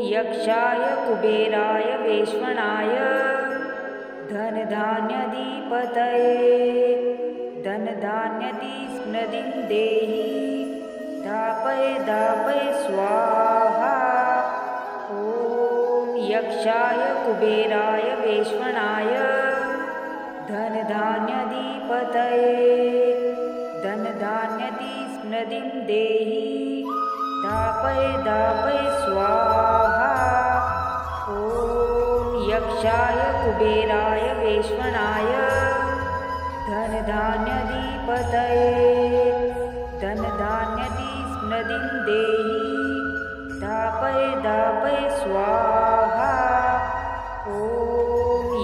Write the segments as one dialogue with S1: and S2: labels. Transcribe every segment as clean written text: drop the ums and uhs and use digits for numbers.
S1: यक्षाय कुबेराय वैश्वनाय धनधान्यधिपतये धनधान्यधिस्मृतिं देहि दापय दापय स्वाहा। ॐ यक्षाय कुबेराय वैश्वनाय धनधान्यधिपतये धनधान्यधिस्मृतिं देहि दापय दापय स्वाहा। ॐ यक्षाय कुबेराय वैश्वनाय धनधान्यधिपतये धनधान्यधिस्मृतिं देहि दापय दापय स्वाहा। ॐ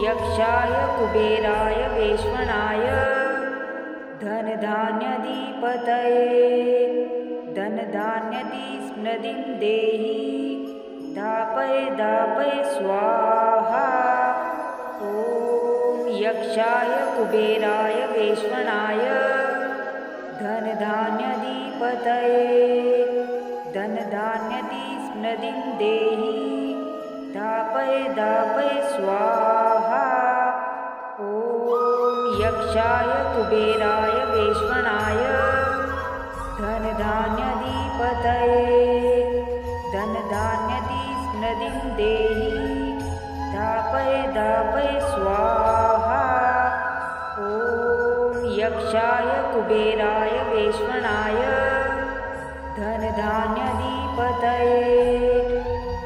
S1: यक्षाय कुबेराय वैश्वनाय धनधान्यधिपतये धनधान्यधिस्मृतिं देहि दापय दापय स्वाहा। ॐ यक्षाय कुबेराय वैश्वनाय धनधान्यधिपतये धनधान्यधिस्मृतिं देहि दापय दापय स्वाहा। ॐ यक्षाय कुबेराय वैश्वनाय धनधान्यधिपतये धनधान्यधिस्मृतिं देहि दापय दापय स्वाहा। ॐ यक्षाय कुबेराय वैश्वनाय धनधान्यधिपतये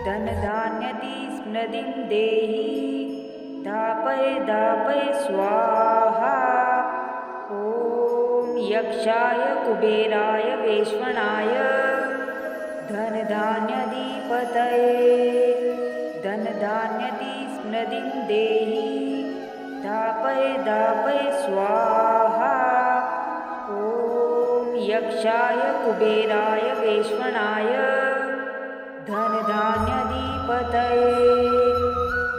S1: धनधान्यधिस्मृतिं देहि दापय दापय स्वाहा। ॐ यक्षाय कुबेराय वैश्वनाय धनधान्यधिपतये धनधान्यधिस्मृतिं देहि दापय दापय स्वाहा। ॐ यक्षाय कुबेराय वैश्वनाय धनधान्यधिपतये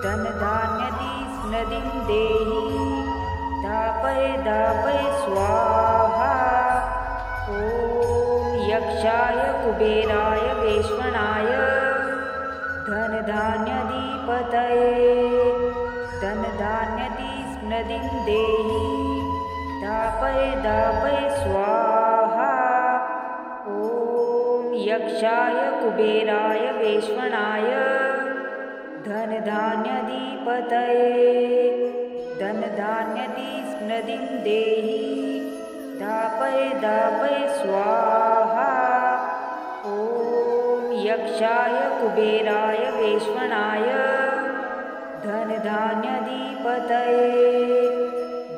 S1: धनधान्यधिस्मृतिं देहि दापय दापय स्वाहा। ॐ यक्षाय कुबेराय वैश्वनाय धनधान्यधिपतये धनधान्यधिस्मृतिं देहि दापय दापय स्वाहा। ॐ यक्षाय कुबेराय वैश्वनाय धनधान्यधिपतये धनधान्यधिस्मृतिं देहि दापय दापय स्वाहा। ॐ यक्षाय कुबेराय वैश्वनाय धनधान्यधिपतये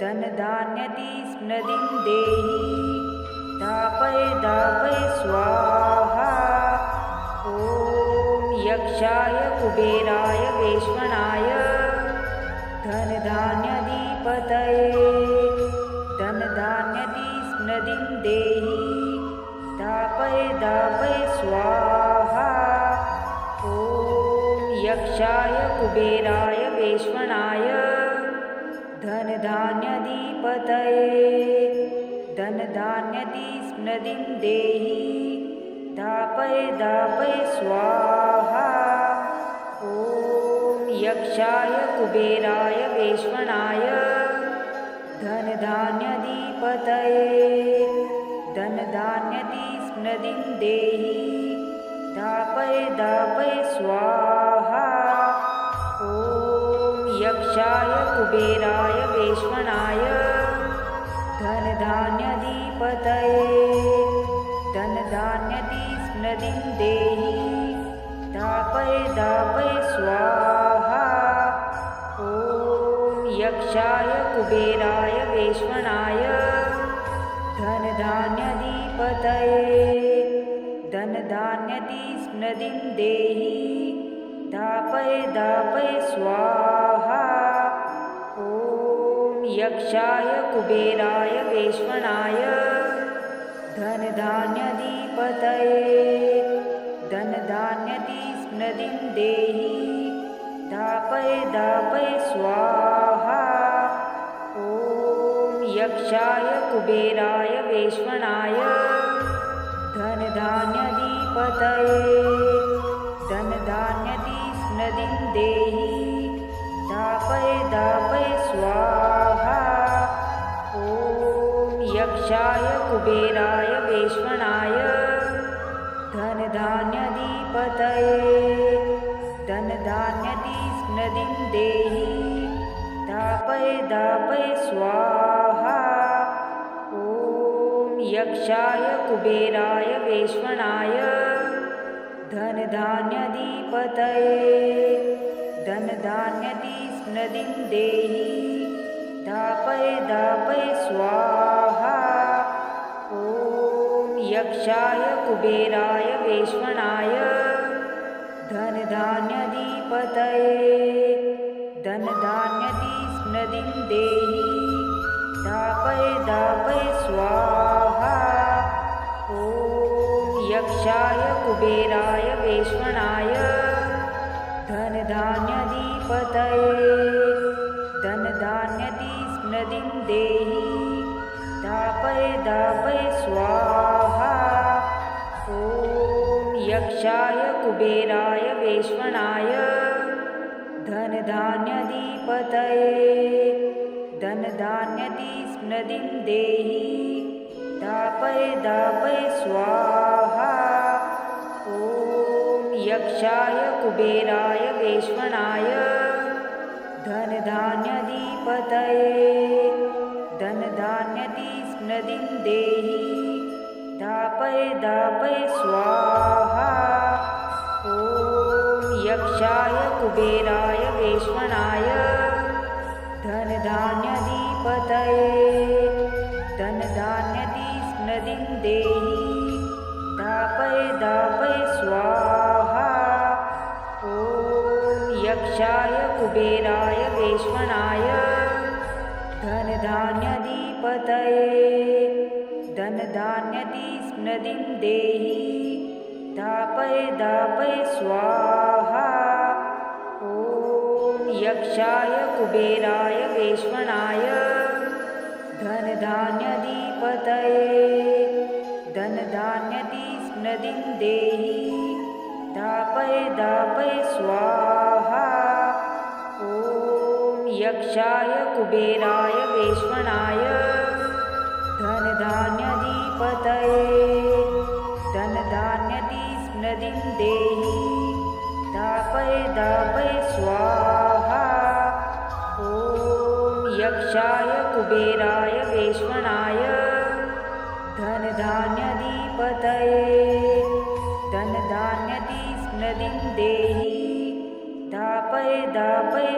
S1: धनधान्यधिस्मृतिं देहि दापय दापय स्वाहा। ॐ यक्षाय कुबेराय वैश्वनाय धनधान्यधिपतये धनधान्यधिस्मृतिं देहि दापय दापय स्वाहा। ॐ यक्षाय कुबेराय वैश्वनाय धनधान्यधिपतये धनधान्यधिस्मृतिं देहि दापय दापय स्वाहा। ॐ यक्षाय कुबेराय वैश्वनाय धनधान्यधिपतये धनधान्यधिस्मृतिं देहि दापय दापय स्वाहा। ॐ यक्षाय कुबेराय वैश्वनाय धनधान्यधिपतये धनधान्यधिस्मृतिं देहि दापय दापय स्वाहा। ॐ यक्षाय कुबेराय वैश्वनाय धनधान्यधिपतये धनधान्यधिस्मृतिं देहि दापय दापय स्वाहा। ॐ यक्षाय कुबेराय वैश्वनाय धनधान्यधिपतये धनधान्यधिस्मृतिं देहि दापय दापय स्वाहा। ॐ यक्षाय कुबेराय वैश्वनाय धनधान्यधिपतये धनधान्यधि धनधान्यधिपतये धनधान्यधिस्नदिं देहि दापय दापय स्वाहा ॐ यक्षाय कुबेराय वैश्वणाय धनधान्यधिपतये धनधान्यधिस्नदिं देहि दापय दापय स्वाहा ॐ यक्षाय कुबेराय वैश्वणाय धनधान्यधिपतये धनधान्यधिस्नदिं देहि दापय दापय स्वाहा ॐ यक्षाय कुबेराय वैश्वणाय धनधान्यधिपतये धनधान्यधिस्नदिं देहि दापय दापय स्वाहा ॐ यक्षाय कुबेराय वैश्वणाय धनधान्यधिपतये धनधान्यधिस्नदिं देहि दापय दापय स्वाहा ॐ यक्षाय कुबेराय वैश्वणाय धनधान्यधिपतये धनधान्यधिस्नदिं देहि दापय दापय स्वाहा ॐ यक्षाय कुबेराय वैश्वणाय धनधान्यधिपतये धनधान्यधिस्नदिं देहि दापय दापय स्वाहा ॐ यक्षाय कुबेराय वैश्वणाय धनधान्यधिपतये धनधान्यधिस्नदिं देहि दापय दापय स्वाहा ॐ यक्षाय कुबेराय वैश्वणाय धनधान्यधिपतये धनधान्यधिस्नदिं देहि दापय दापय स्वाहा ॐ यक्षाय कुबेराय वैश्वणाय धनधान्यधिपतये धनधान्यधिस्नदिं देहि दापय दापय स्वाहा ॐ यक्षाय कुबेराय वैश्वणाय धनधान्यधिपतये धनधान्यधिस्नदिं देहि दापय दापय